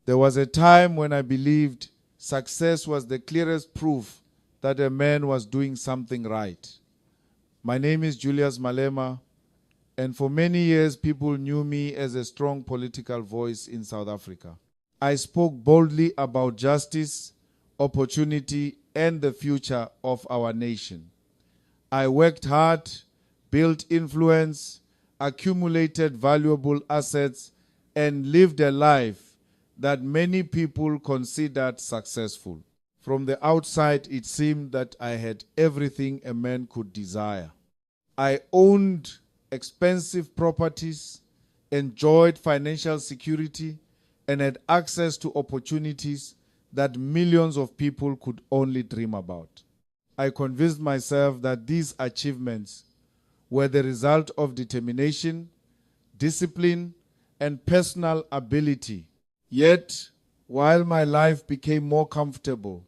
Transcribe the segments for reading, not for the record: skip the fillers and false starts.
There was a time when I believed success was the clearest proof that a man was doing something right. My name is Julius Malema, and for many years people knew me as a strong political voice in South Africa. I spoke boldly about justice, opportunity, and the future of our nation. I worked hard, built influence, accumulated valuable assets, and lived a life that many people considered successful. From the outside, it seemed that I had everything a man could desire. I owned expensive properties, enjoyed financial security, and had access to opportunities that millions of people could only dream about. I convinced myself that these achievements were the result of determination, discipline, and personal ability. Yet, while my life became more comfortable,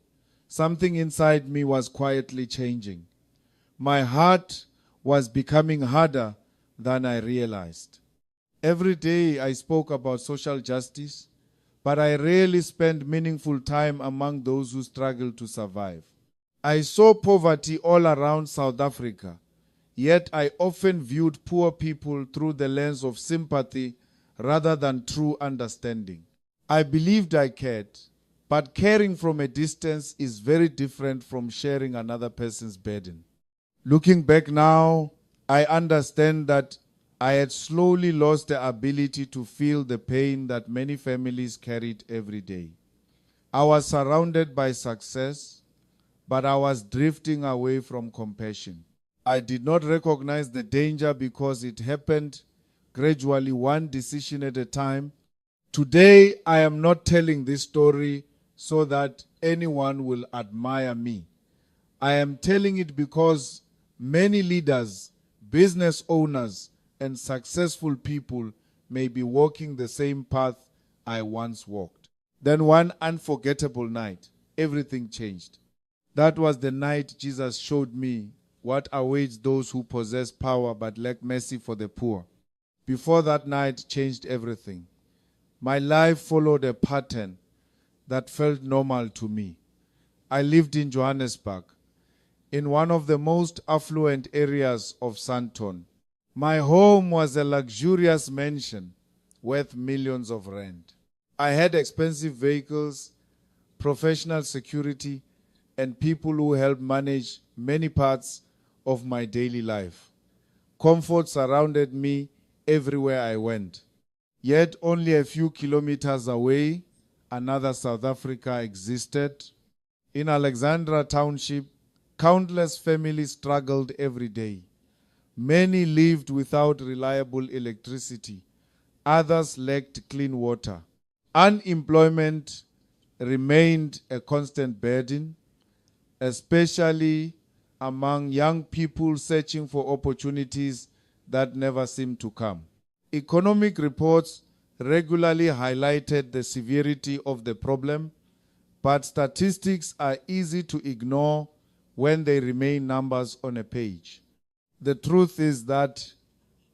something inside me was quietly changing. My heart was becoming harder than I realized. Every day I spoke about social justice, but I rarely spent meaningful time among those who struggle to survive. I saw poverty all around South Africa, yet I often viewed poor people through the lens of sympathy rather than true understanding. I believed I cared, but caring from a distance is very different from sharing another person's burden. Looking back now, I understand that I had slowly lost the ability to feel the pain that many families carried every day. I was surrounded by success, but I was drifting away from compassion. I did not recognize the danger because it happened gradually, one decision at a time. Today, I am not telling this story so that anyone will admire me. I am telling it because many leaders, business owners, and successful people may be walking the same path I once walked. Then one unforgettable night, everything changed. That was the night Jesus showed me what awaits those who possess power but lack mercy for the poor. Before that night changed everything. My life followed a pattern that felt normal to me. I lived in Johannesburg, in one of the most affluent areas of Sandton. My home was a luxurious mansion worth millions of rand. I had expensive vehicles, professional security, and people who helped manage many parts of my daily life. Comfort surrounded me everywhere I went. Yet only a few kilometers away, another South Africa existed. In Alexandra Township, countless families struggled every day. Many lived without reliable electricity. Others lacked clean water. Unemployment remained a constant burden, especially among young people searching for opportunities that never seemed to come. Economic reports regularly highlighted the severity of the problem, but statistics are easy to ignore when they remain numbers on a page. The truth is that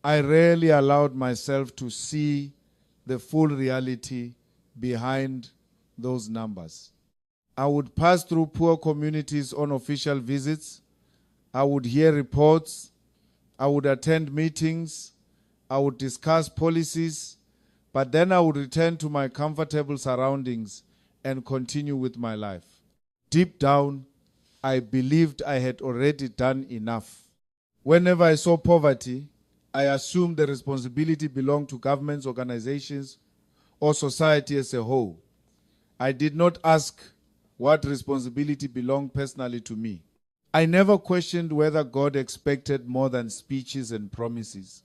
I rarely allowed myself to see the full reality behind those numbers. I would pass through poor communities on official visits. I would hear reports. I would attend meetings. I would discuss policies. But then I would return to my comfortable surroundings and continue with my life. Deep down, I believed I had already done enough. Whenever I saw poverty, I assumed the responsibility belonged to governments, organizations, or society as a whole. I did not ask what responsibility belonged personally to me. I never questioned whether God expected more than speeches and promises.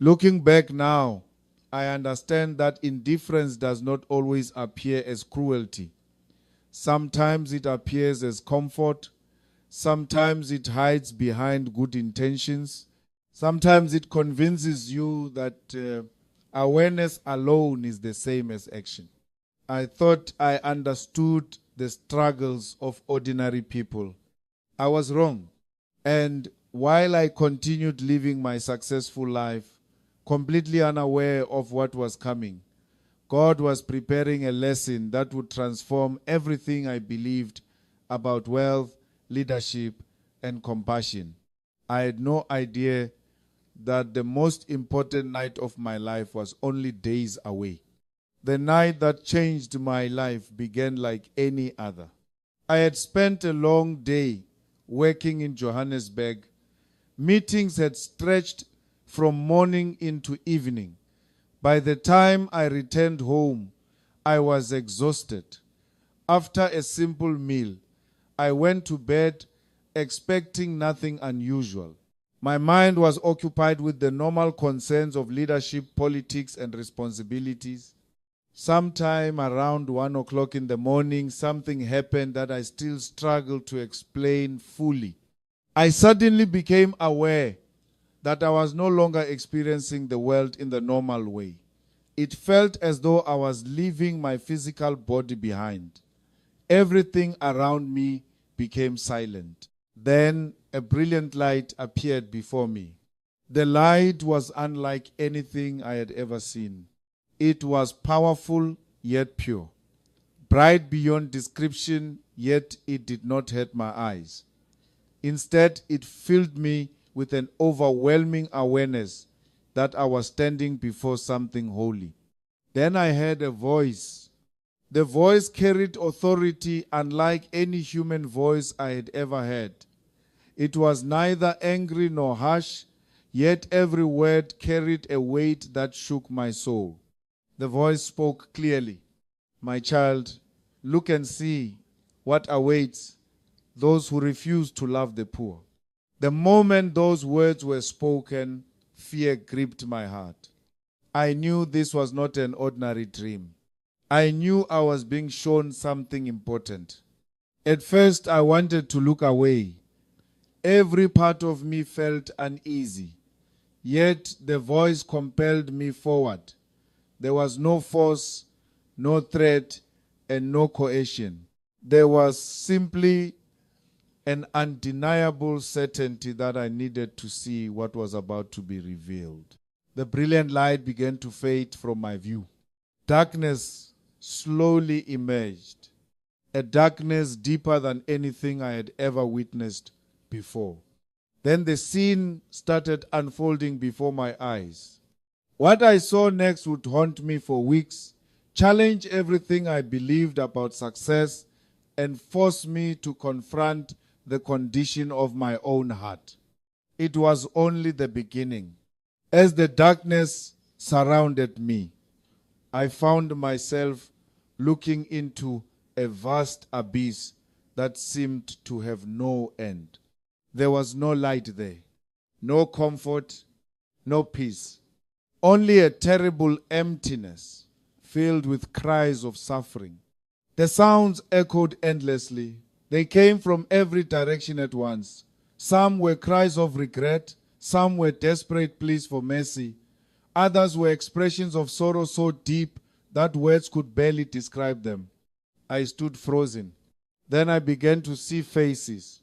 Looking back now, I understand that indifference does not always appear as cruelty. Sometimes it appears as comfort. Sometimes it hides behind good intentions. Sometimes it convinces you that awareness alone is the same as action. I thought I understood the struggles of ordinary people. I was wrong. And while I continued living my successful life, completely unaware of what was coming, God was preparing a lesson that would transform everything I believed about wealth, leadership, and compassion. I had no idea that the most important night of my life was only days away. The night that changed my life began like any other. I had spent a long day working in Johannesburg. Meetings had stretched from morning into evening. By the time I returned home, I was exhausted. After a simple meal, I went to bed expecting nothing unusual. My mind was occupied with the normal concerns of leadership, politics, and responsibilities. Sometime around 1 o'clock in the morning, something happened that I still struggle to explain fully. I suddenly became aware that I was no longer experiencing the world in the normal way. It felt as though I was leaving my physical body behind. Everything around me became silent. Then a brilliant light appeared before me. The light was unlike anything I had ever seen. It was powerful yet pure, bright beyond description, yet it did not hurt my eyes. Instead, it filled me with an overwhelming awareness that I was standing before something holy. Then I heard a voice. The voice carried authority unlike any human voice I had ever heard. It was neither angry nor harsh, yet every word carried a weight that shook my soul. The voice spoke clearly. My child, look and see what awaits those who refuse to love the poor. The moment those words were spoken, fear gripped my heart. I knew this was not an ordinary dream. I knew I was being shown something important. At first, I wanted to look away. Every part of me felt uneasy. Yet the voice compelled me forward. There was no force, no threat, and no coercion. There was simply an undeniable certainty that I needed to see what was about to be revealed. The brilliant light began to fade from my view. Darkness slowly emerged, a darkness deeper than anything I had ever witnessed before. Then the scene started unfolding before my eyes. What I saw next would haunt me for weeks, challenge everything I believed about success, and force me to confront the condition of my own heart. It was only the beginning. As the darkness surrounded me, I found myself looking into a vast abyss that seemed to have no end. There was no light there, no comfort, no peace. Only a terrible emptiness filled with cries of suffering. The sounds echoed endlessly. They came from every direction at once. Some were cries of regret, some were desperate pleas for mercy. Others were expressions of sorrow so deep that words could barely describe them. I stood frozen. Then I began to see faces.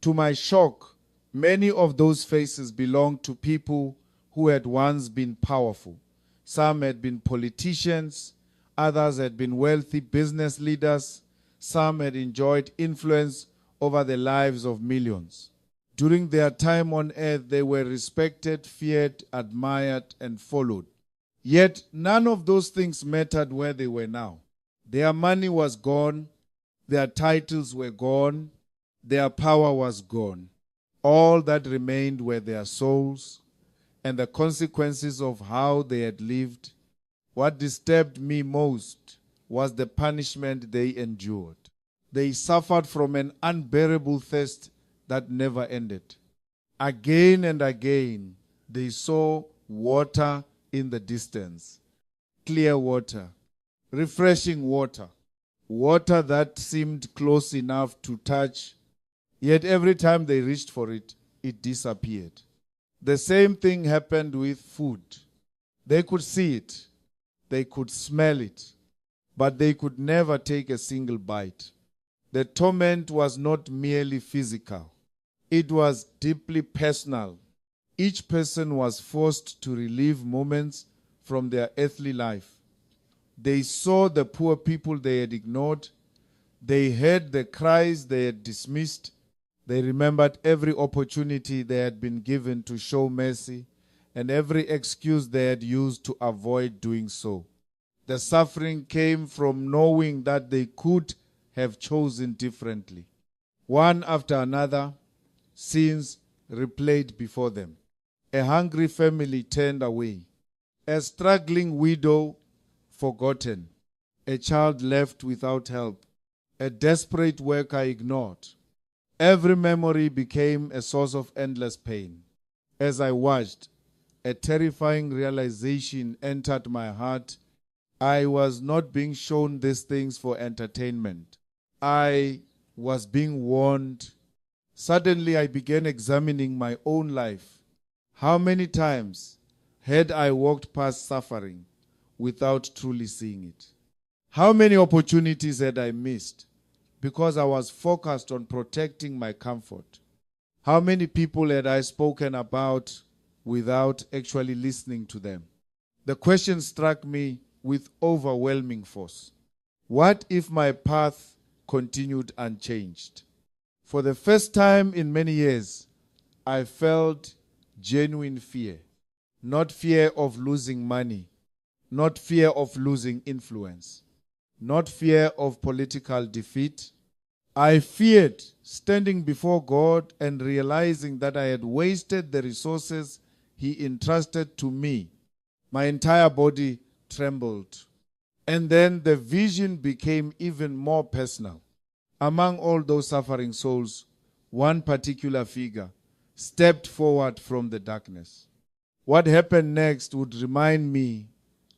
To my shock, many of those faces belonged to people who had once been powerful. Some had been politicians, others had been wealthy business leaders, some had enjoyed influence over the lives of millions. During their time on earth, they were respected, feared, admired, and followed. Yet none of those things mattered where they were now. Their money was gone, their titles were gone, their power was gone. All that remained were their souls and the consequences of how they had lived. What disturbed me most was the punishment they endured. They suffered from an unbearable thirst that never ended. Again and again, they saw water in the distance. Clear water, refreshing water, water that seemed close enough to touch, yet every time they reached for it, it disappeared. The same thing happened with food. They could see it, they could smell it, but they could never take a single bite. The torment was not merely physical. It was deeply personal. Each person was forced to relive moments from their earthly life, They saw the poor people they had ignored. They heard the cries they had dismissed. They remembered every opportunity they had been given to show mercy and every excuse they had used to avoid doing so. The suffering came from knowing that they could have chosen differently. One after another, sins replayed before them. A hungry family turned away. A struggling widow forgotten. A child left without help. A desperate worker ignored. Every memory became a source of endless pain. As I watched, a terrifying realization entered my heart. I was not being shown these things for entertainment. I was being warned. Suddenly, I began examining my own life. How many times had I walked past suffering without truly seeing it? How many opportunities had I missed because I was focused on protecting my comfort? How many people had I spoken about without actually listening to them? The question struck me with overwhelming force. What if my path continued unchanged? For the first time in many years, I felt genuine fear. Not fear of losing money, not fear of losing influence, not fear of political defeat. I feared standing before God and realizing that I had wasted the resources He entrusted to me. My entire body trembled. And then the vision became even more personal. Among all those suffering souls, one particular figure stepped forward from the darkness. What happened next would remind me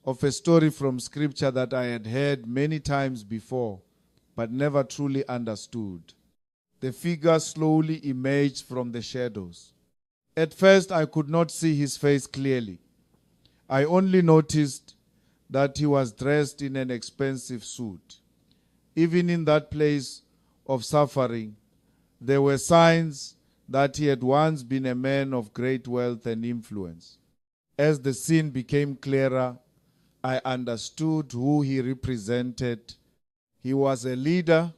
of a story from Scripture that I had heard many times before, but never truly understood. The figure slowly emerged from the shadows. At first, I could not see his face clearly. I only noticed that he was dressed in an expensive suit. Even in that place of suffering, there were signs that he had once been a man of great wealth and influence. As the scene became clearer, I understood who he represented. He was a leader,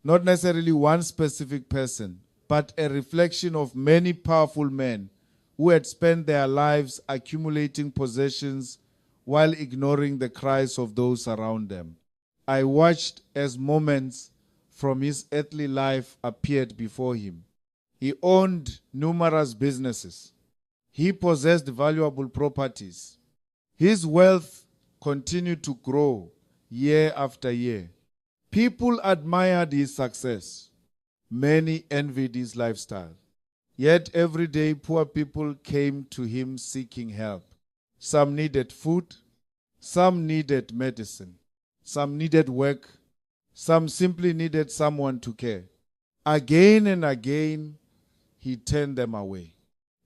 not necessarily one specific person, but a reflection of many powerful men who had spent their lives accumulating possessions while ignoring the cries of those around them. I watched as moments from his earthly life appeared before him. He owned numerous businesses. He possessed valuable properties. His wealth continued to grow year after year. People admired his success. Many envied his lifestyle. Yet every day, poor people came to him seeking help. Some needed food, some needed medicine, some needed work, some simply needed someone to care. Again and again, he turned them away.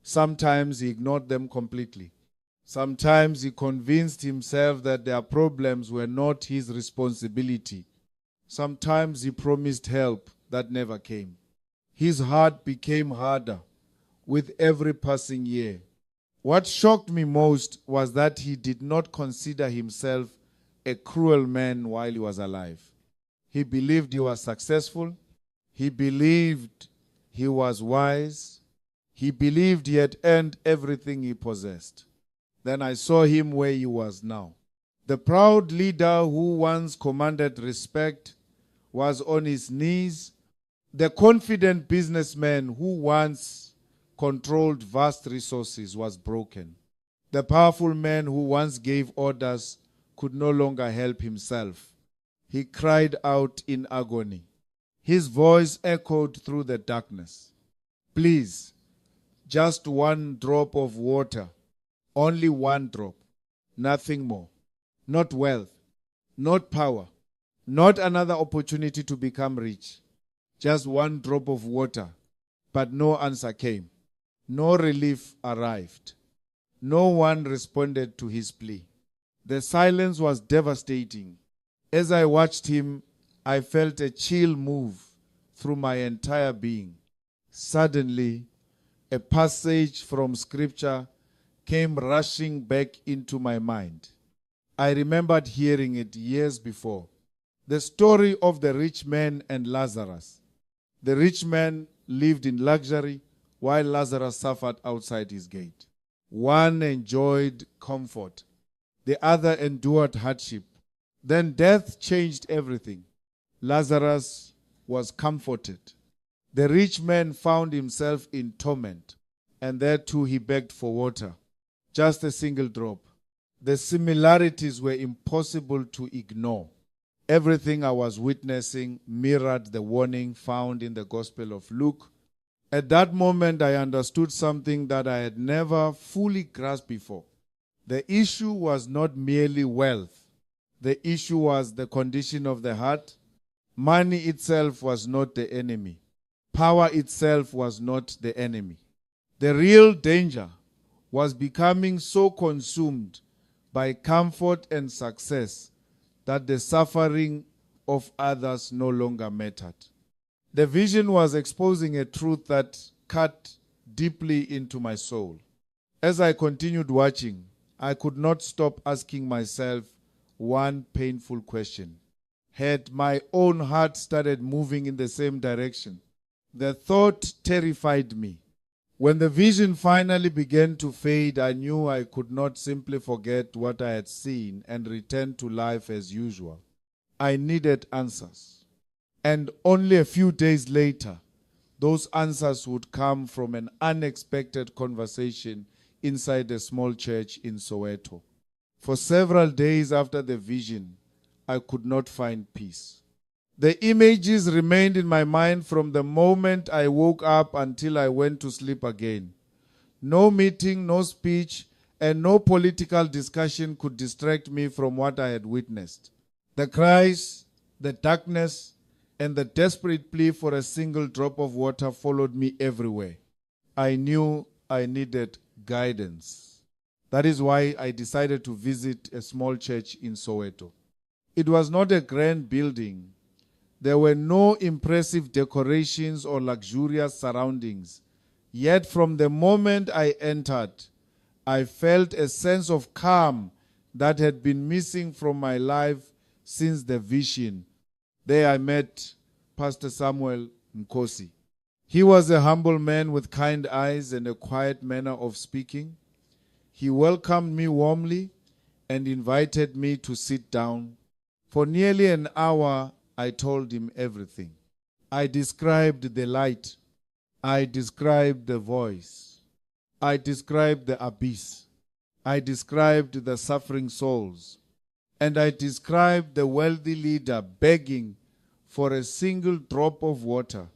Sometimes he ignored them completely. Sometimes he convinced himself that their problems were not his responsibility. Sometimes he promised help that never came. His heart became harder with every passing year. What shocked me most was that he did not consider himself a cruel man while he was alive. He believed he was successful. He believed he was wise. He believed he had earned everything he possessed. Then I saw him where he was now. The proud leader who once commanded respect was on his knees. The confident businessman who once controlled vast resources was broken. The powerful man who once gave orders could no longer help himself. He cried out in agony. His voice echoed through the darkness. Please, just one drop of water. Only one drop. Nothing more. Not wealth. Not power. Not another opportunity to become rich. Just one drop of water. But no answer came. No relief arrived. No one responded to his plea. The silence was devastating. As I watched him, I felt a chill move through my entire being. Suddenly, a passage from Scripture came rushing back into my mind. I remembered hearing it years before. The story of the rich man and Lazarus. The rich man lived in luxury while Lazarus suffered outside his gate. One enjoyed comfort, the other endured hardship. Then death changed everything. Lazarus was comforted. The rich man found himself in torment, and there too he begged for water, just a single drop. The similarities were impossible to ignore. Everything I was witnessing mirrored the warning found in the Gospel of Luke. At that moment, I understood something that I had never fully grasped before. The issue was not merely wealth. The issue was the condition of the heart. Money itself was not the enemy. Power itself was not the enemy. The real danger was becoming so consumed by comfort and success that the suffering of others no longer mattered. The vision was exposing a truth that cut deeply into my soul. As I continued watching, I could not stop asking myself one painful question. Had my own heart started moving in the same direction? The thought terrified me. When the vision finally began to fade, I knew I could not simply forget what I had seen and return to life as usual. I needed answers. And only a few days later, those answers would come from an unexpected conversation inside a small church in Soweto. For several days after the vision, I could not find peace. The images remained in my mind from the moment I woke up until I went to sleep again. No meeting, no speech, and no political discussion could distract me from what I had witnessed. The cries, the darkness, and the desperate plea for a single drop of water followed me everywhere. I knew I needed guidance. That is why I decided to visit a small church in Soweto. It was not a grand building. There were no impressive decorations or luxurious surroundings. Yet from the moment I entered, I felt a sense of calm that had been missing from my life since the vision. There I met Pastor Samuel Nkosi. He was a humble man with kind eyes and a quiet manner of speaking. He welcomed me warmly and invited me to sit down. For nearly an hour, I told him everything. I described the light. I described the voice. I described the abyss. I described the suffering souls. And I described the wealthy leader begging for a single drop of water.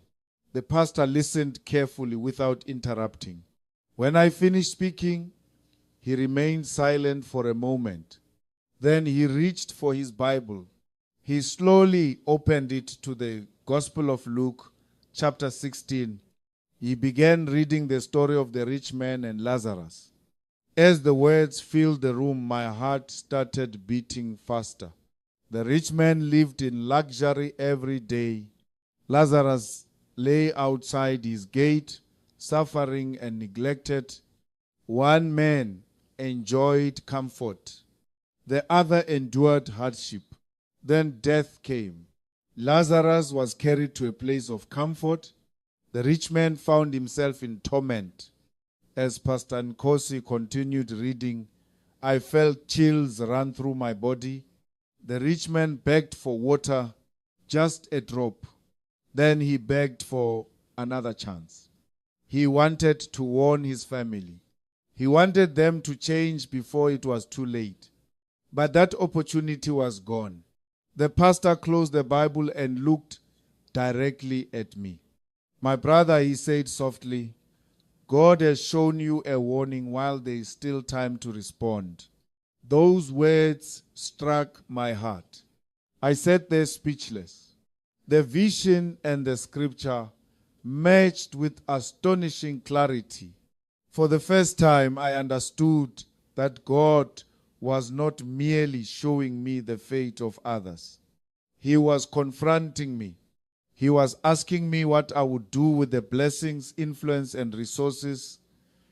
The pastor listened carefully without interrupting. When I finished speaking, he remained silent for a moment. Then he reached for his Bible. He slowly opened it to the Gospel of Luke, chapter 16. He began reading the story of the rich man and Lazarus. As the words filled the room, my heart started beating faster. The rich man lived in luxury every day. Lazarus lay outside his gate, suffering and neglected. One man enjoyed comfort. The other endured hardship. Then death came. Lazarus was carried to a place of comfort. The rich man found himself in torment. As Pastor Nkosi continued reading, I felt chills run through my body. The rich man begged for water, just a drop. Then he begged for another chance. He wanted to warn his family. He wanted them to change before it was too late. But that opportunity was gone. The pastor closed the Bible and looked directly at me. My brother, he said softly, God has shown you a warning while there is still time to respond. Those words struck my heart. I sat there speechless. The vision and the scripture matched with astonishing clarity. For the first time, I understood that God was not merely showing me the fate of others. He was confronting me. He was asking me what I would do with the blessings, influence, and resources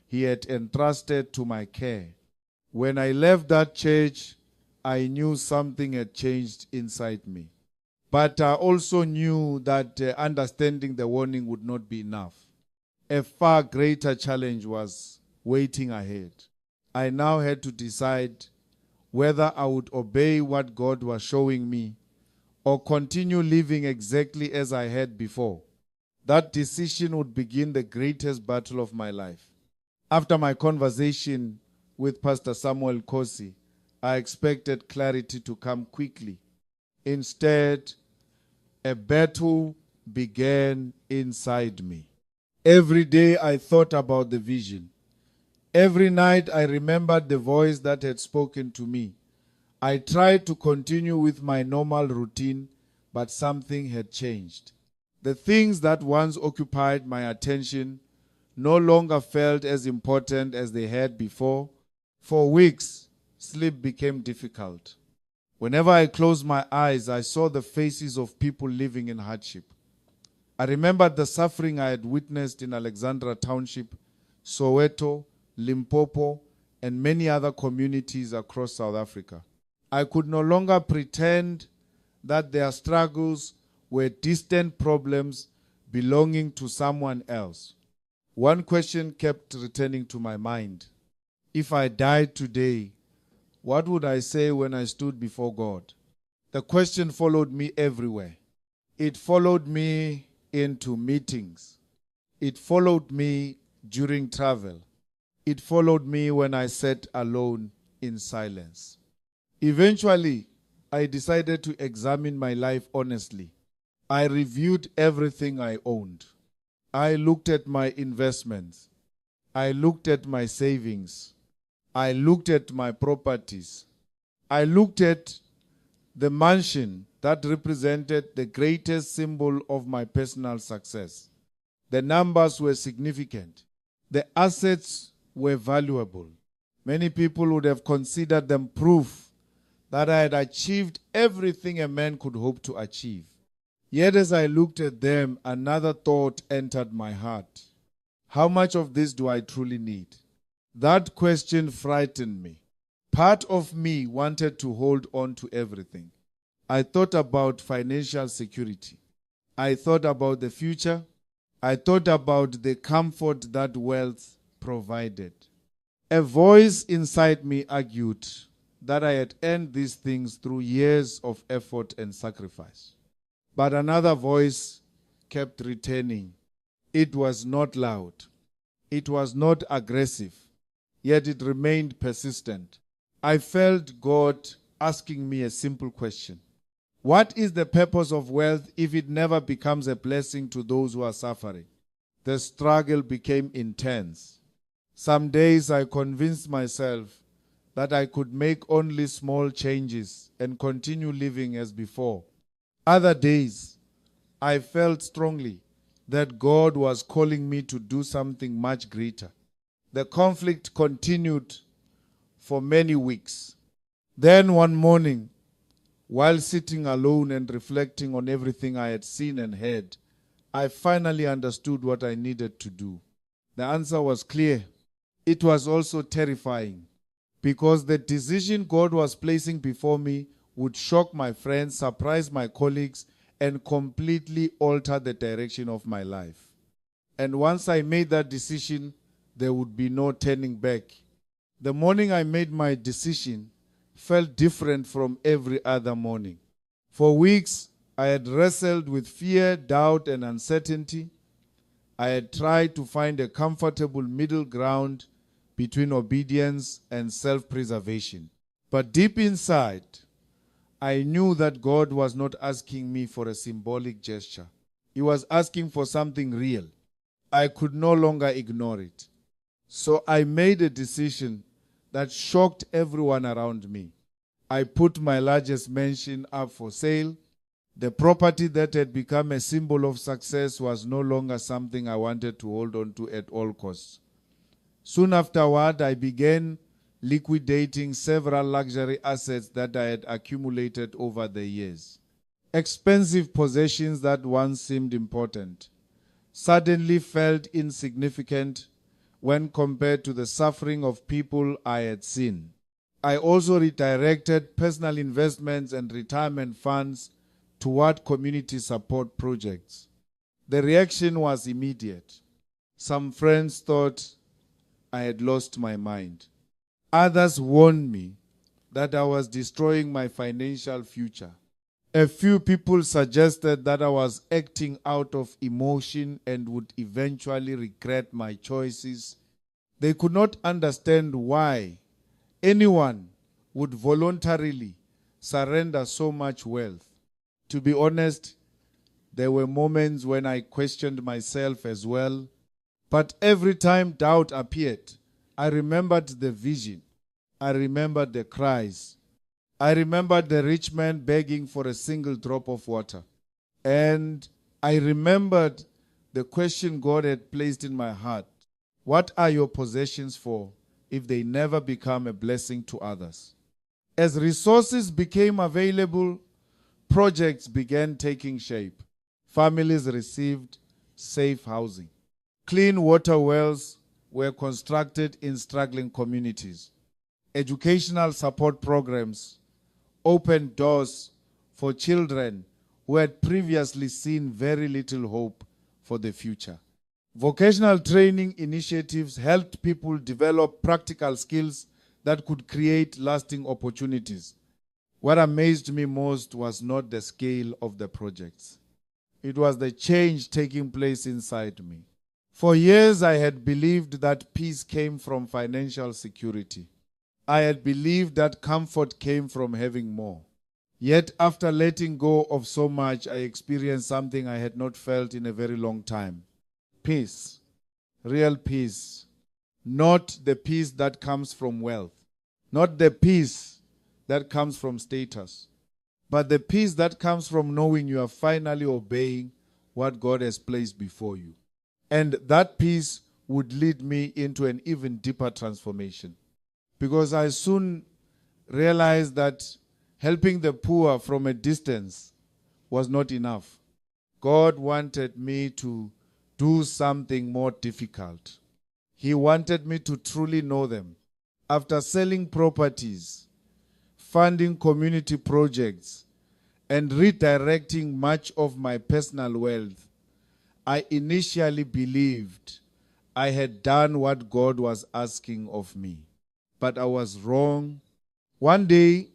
He had entrusted to my care. When I left that church, I knew something had changed inside me. But I also knew that understanding the warning would not be enough. A far greater challenge was waiting ahead. I now had to decide whether I would obey what God was showing me or continue living exactly as I had before. That decision would begin the greatest battle of my life. After my conversation with Pastor Samuel Kosi, I expected clarity to come quickly. Instead, a battle began inside me. Every day I thought about the vision. Every night I remembered the voice that had spoken to me. I tried to continue with my normal routine, but something had changed. The things that once occupied my attention no longer felt as important as they had before. For weeks, sleep became difficult. Whenever I closed my eyes, I saw the faces of people living in hardship. I remembered the suffering I had witnessed in Alexandra Township, Soweto, Limpopo, and many other communities across South Africa. I could no longer pretend that their struggles were distant problems belonging to someone else. One question kept returning to my mind. If I died today, what would I say when I stood before God? The question followed me everywhere. It followed me into meetings. It followed me during travel. It followed me when I sat alone in silence. Eventually, I decided to examine my life honestly. I reviewed everything I owned. I looked at my investments. I looked at my savings. I looked at my properties. I looked at the mansion that represented the greatest symbol of my personal success. The numbers were significant. The assets were valuable. Many people would have considered them proof that I had achieved everything a man could hope to achieve. Yet as I looked at them, another thought entered my heart. How much of this do I truly need? That question frightened me. Part of me wanted to hold on to everything. I thought about financial security. I thought about the future. I thought about the comfort that wealth provided. A voice inside me argued that I had earned these things through years of effort and sacrifice. But another voice kept returning. It was not loud. It was not aggressive. Yet it remained persistent. I felt God asking me a simple question. What is the purpose of wealth if it never becomes a blessing to those who are suffering? The struggle became intense. Some days I convinced myself that I could make only small changes and continue living as before. Other days, I felt strongly that God was calling me to do something much greater. The conflict continued for many weeks. Then one morning, while sitting alone and reflecting on everything I had seen and heard, I finally understood what I needed to do. The answer was clear. It was also terrifying, because the decision God was placing before me would shock my friends, surprise my colleagues, and completely alter the direction of my life. And once I made that decision, there would be no turning back. The morning I made my decision felt different from every other morning. For weeks, I had wrestled with fear, doubt, and uncertainty. I had tried to find a comfortable middle ground between obedience and self-preservation. But deep inside, I knew that God was not asking me for a symbolic gesture. He was asking for something real. I could no longer ignore it. So I made a decision that shocked everyone around me. I put my largest mansion up for sale. The property that had become a symbol of success was no longer something I wanted to hold on to at all costs. Soon afterward, I began liquidating several luxury assets that I had accumulated over the years. Expensive possessions that once seemed important suddenly felt insignificant when compared to the suffering of people I had seen. I also redirected personal investments and retirement funds toward community support projects. The reaction was immediate. Some friends thought I had lost my mind. Others warned me that I was destroying my financial future. A few people suggested that I was acting out of emotion and would eventually regret my choices. They could not understand why anyone would voluntarily surrender so much wealth. To be honest, there were moments when I questioned myself as well. But every time doubt appeared, I remembered the vision. I remembered the cries. I remembered the rich man begging for a single drop of water. And I remembered the question God had placed in my heart. What are your possessions for if they never become a blessing to others? As resources became available, projects began taking shape. Families received safe housing. Clean water wells were constructed in struggling communities. Educational support programs opened doors for children who had previously seen very little hope for the future. Vocational training initiatives helped people develop practical skills that could create lasting opportunities. What amazed me most was not the scale of the projects. It was the change taking place inside me. For years, I had believed that peace came from financial security. I had believed that comfort came from having more. Yet, after letting go of so much, I experienced something I had not felt in a very long time. Peace. Real peace. Not the peace that comes from wealth. Not the peace that comes from status. But the peace that comes from knowing you are finally obeying what God has placed before you. And that peace would lead me into an even deeper transformation. Because I soon realized that helping the poor from a distance was not enough. God wanted me to do something more difficult. He wanted me to truly know them. After selling properties, funding community projects, and redirecting much of my personal wealth, I initially believed I had done what God was asking of me. But I was wrong. One day,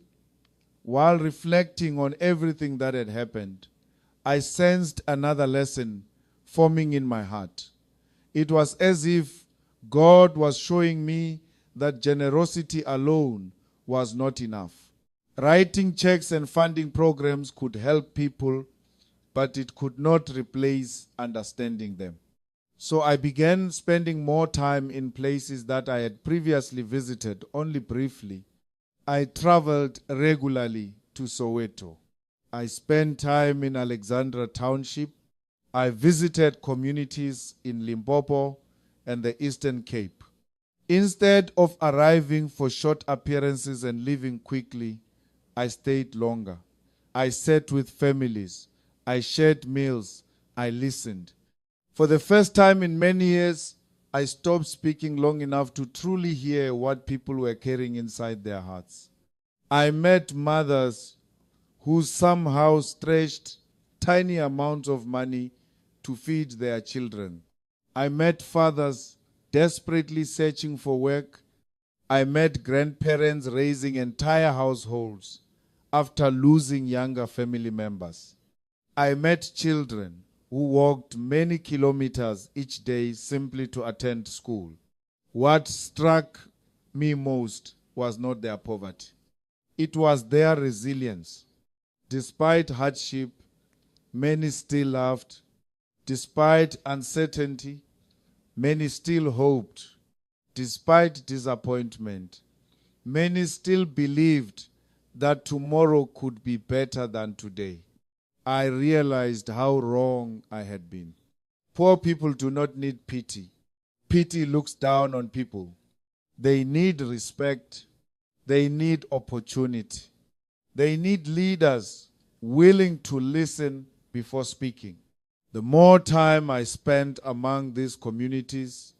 while reflecting on everything that had happened, I sensed another lesson forming in my heart. It was as if God was showing me that generosity alone was not enough. Writing checks and funding programs could help people, but it could not replace understanding them. So I began spending more time in places that I had previously visited only briefly. I traveled regularly to Soweto. I spent time in Alexandra Township. I visited communities in Limpopo and the Eastern Cape. Instead of arriving for short appearances and leaving quickly, I stayed longer. I sat with families. I shared meals. I listened. For the first time in many years, I stopped speaking long enough to truly hear what people were carrying inside their hearts. I met mothers who somehow stretched tiny amounts of money to feed their children. I met fathers desperately searching for work. I met grandparents raising entire households after losing younger family members. I met children who walked many kilometers each day simply to attend school. What struck me most was not their poverty. It was their resilience. Despite hardship, many still laughed. Despite uncertainty, many still hoped. Despite disappointment, many still believed that tomorrow could be better than today. I realized how wrong I had been. Poor people do not need pity. Pity looks down on people. They need respect. They need opportunity. They need leaders willing to listen before speaking. The more time I spent among these communities,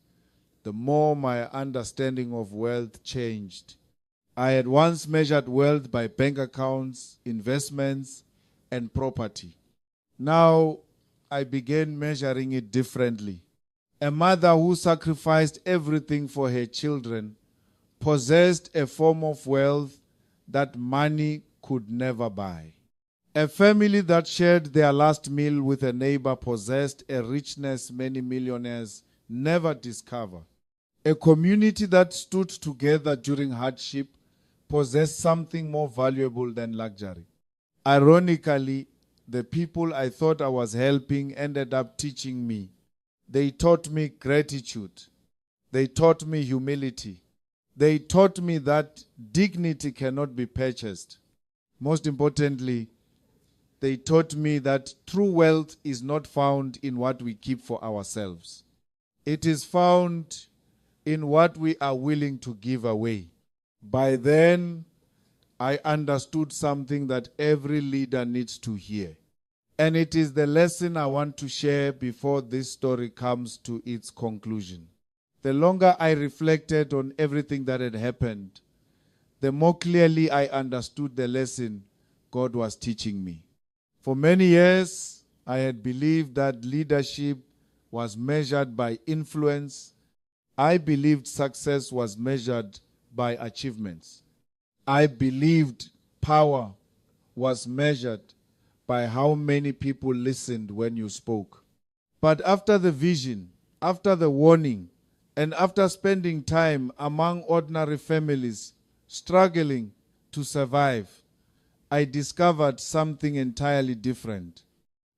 the more my understanding of wealth changed. I had once measured wealth by bank accounts, investments, and property. Now I began measuring it differently. A mother who sacrificed everything for her children possessed a form of wealth that money could never buy. A family that shared their last meal with a neighbor possessed a richness many millionaires never discover. A community that stood together during hardship possessed something more valuable than luxury. Ironically, the people I thought I was helping ended up teaching me. They taught me gratitude. They taught me humility. They taught me that dignity cannot be purchased. Most importantly, they taught me that true wealth is not found in what we keep for ourselves. It is found in what we are willing to give away. By then, I understood something that every leader needs to hear. And it is the lesson I want to share before this story comes to its conclusion. The longer I reflected on everything that had happened, the more clearly I understood the lesson God was teaching me. For many years, I had believed that leadership was measured by influence. I believed success was measured by achievements. I believed power was measured by how many people listened when you spoke. But after the vision, after the warning, and after spending time among ordinary families struggling to survive, I discovered something entirely different.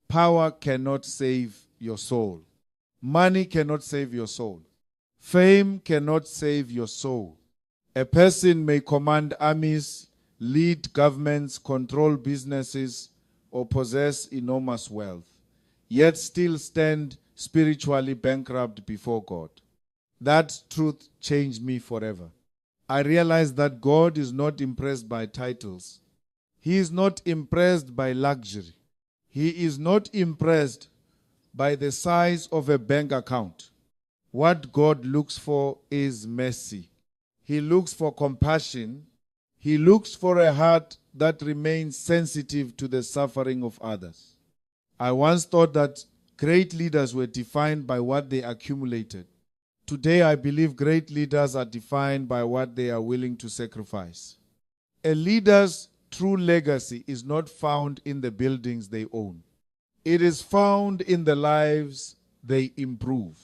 Power cannot save your soul. Money cannot save your soul. Fame cannot save your soul. A person may command armies, lead governments, control businesses, or possess enormous wealth, yet still stand spiritually bankrupt before God. That truth changed me forever. I realized that God is not impressed by titles. He is not impressed by luxury. He is not impressed by the size of a bank account. What God looks for is mercy. He looks for compassion. He looks for a heart that remains sensitive to the suffering of others. I once thought that great leaders were defined by what they accumulated. Today, I believe great leaders are defined by what they are willing to sacrifice. A leader's true legacy is not found in the buildings they own. It is found in the lives they improve.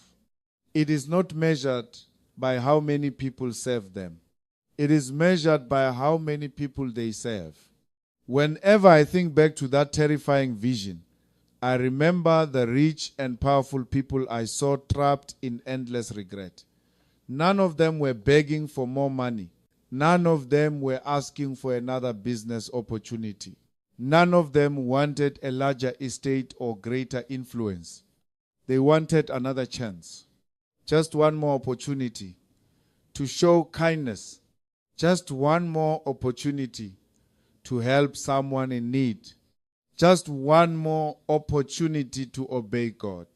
It is not measured by how many people serve them. It is measured by how many people they serve. Whenever I think back to that terrifying vision, I remember the rich and powerful people I saw trapped in endless regret. None of them were begging for more money. None of them were asking for another business opportunity. None of them wanted a larger estate or greater influence. They wanted another chance. Just one more opportunity to show kindness. Just one more opportunity to help someone in need. Just one more opportunity to obey God.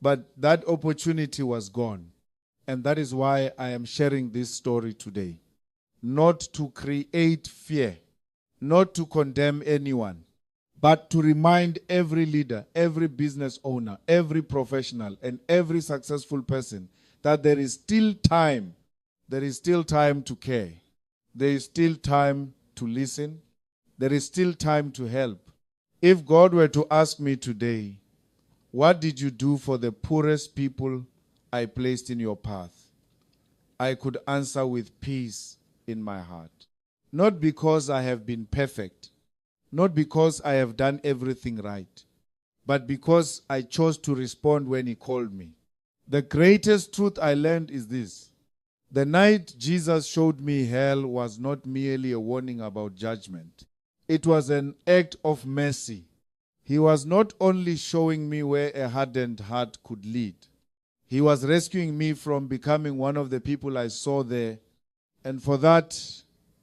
But that opportunity was gone. And that is why I am sharing this story today. Not to create fear, not to condemn anyone, but to remind every leader, every business owner, every professional, and every successful person that there is still time. There is still time to care. There is still time to listen. There is still time to help. If God were to ask me today, what did you do for the poorest people I placed in your path? I could answer with peace in my heart. Not because I have been perfect, not because I have done everything right, but because I chose to respond when He called me. The greatest truth I learned is this. The night Jesus showed me hell was not merely a warning about judgment. It was an act of mercy. He was not only showing me where a hardened heart could lead. He was rescuing me from becoming one of the people I saw there. And for that,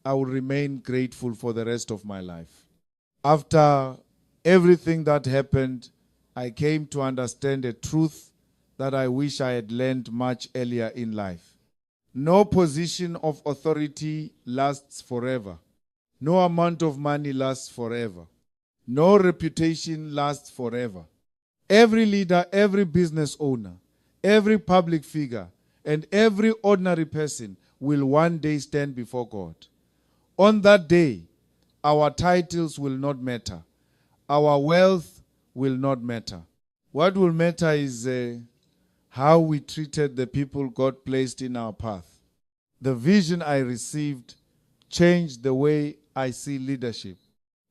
I will remain grateful for the rest of my life. After everything that happened, I came to understand a truth that I wish I had learned much earlier in life. No position of authority lasts forever. No amount of money lasts forever. No reputation lasts forever. Every leader, every business owner, every public figure, and every ordinary person will one day stand before God. On that day, our titles will not matter. Our wealth will not matter. What will matter is how we treated the people God placed in our path. The vision I received changed the way I see leadership.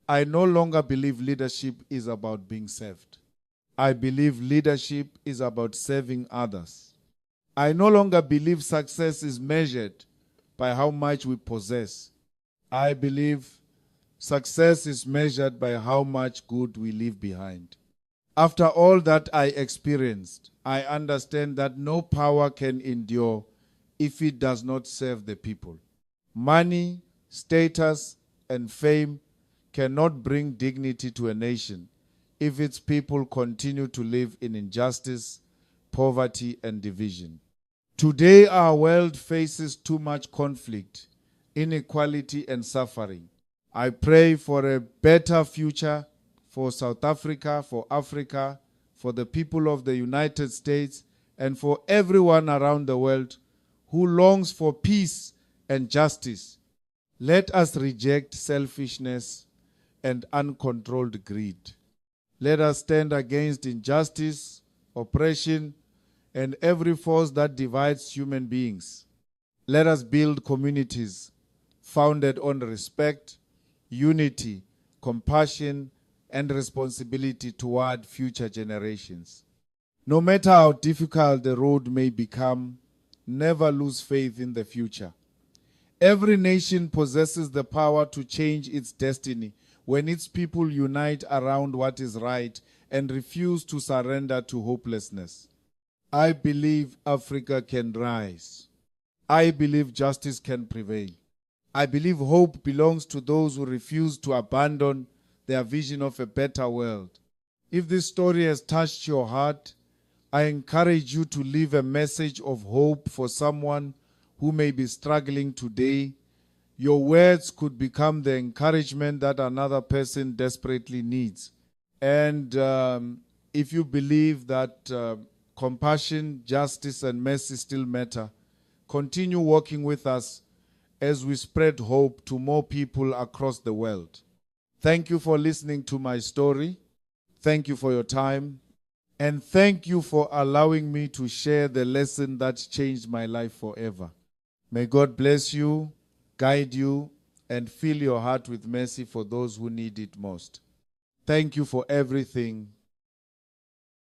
I no longer believe leadership is about being served. I believe leadership is about serving others. I no longer believe success is measured by how much we possess. I believe success is measured by how much good we leave behind. After all that I experienced, I understand that no power can endure if it does not serve the people. Money, status, and fame cannot bring dignity to a nation if its people continue to live in injustice, poverty, and division. Today, our world faces too much conflict, inequality, and suffering. I pray for a better future for South Africa, for the people of the United States, and for everyone around the world who longs for peace and justice. Let us reject selfishness and uncontrolled greed. Let us stand against injustice, oppression, and every force that divides human beings. Let us build communities founded on respect, unity, compassion, and responsibility toward future generations. No matter how difficult the road may become, never lose faith in the future. Every nation possesses the power to change its destiny when its people unite around what is right and refuse to surrender to hopelessness. I believe Africa can rise. I believe justice can prevail. I believe hope belongs to those who refuse to abandon their vision of a better world. If this story has touched your heart, I encourage you to leave a message of hope for someone who may be struggling today. Your words could become the encouragement that another person desperately needs. And if you believe that compassion, justice, and mercy still matter, continue working with us as we spread hope to more people across the world. Thank you for listening to my story. Thank you for your time. And thank you for allowing me to share the lesson that changed my life forever. May God bless you, guide you, and fill your heart with mercy for those who need it most. Thank you for everything.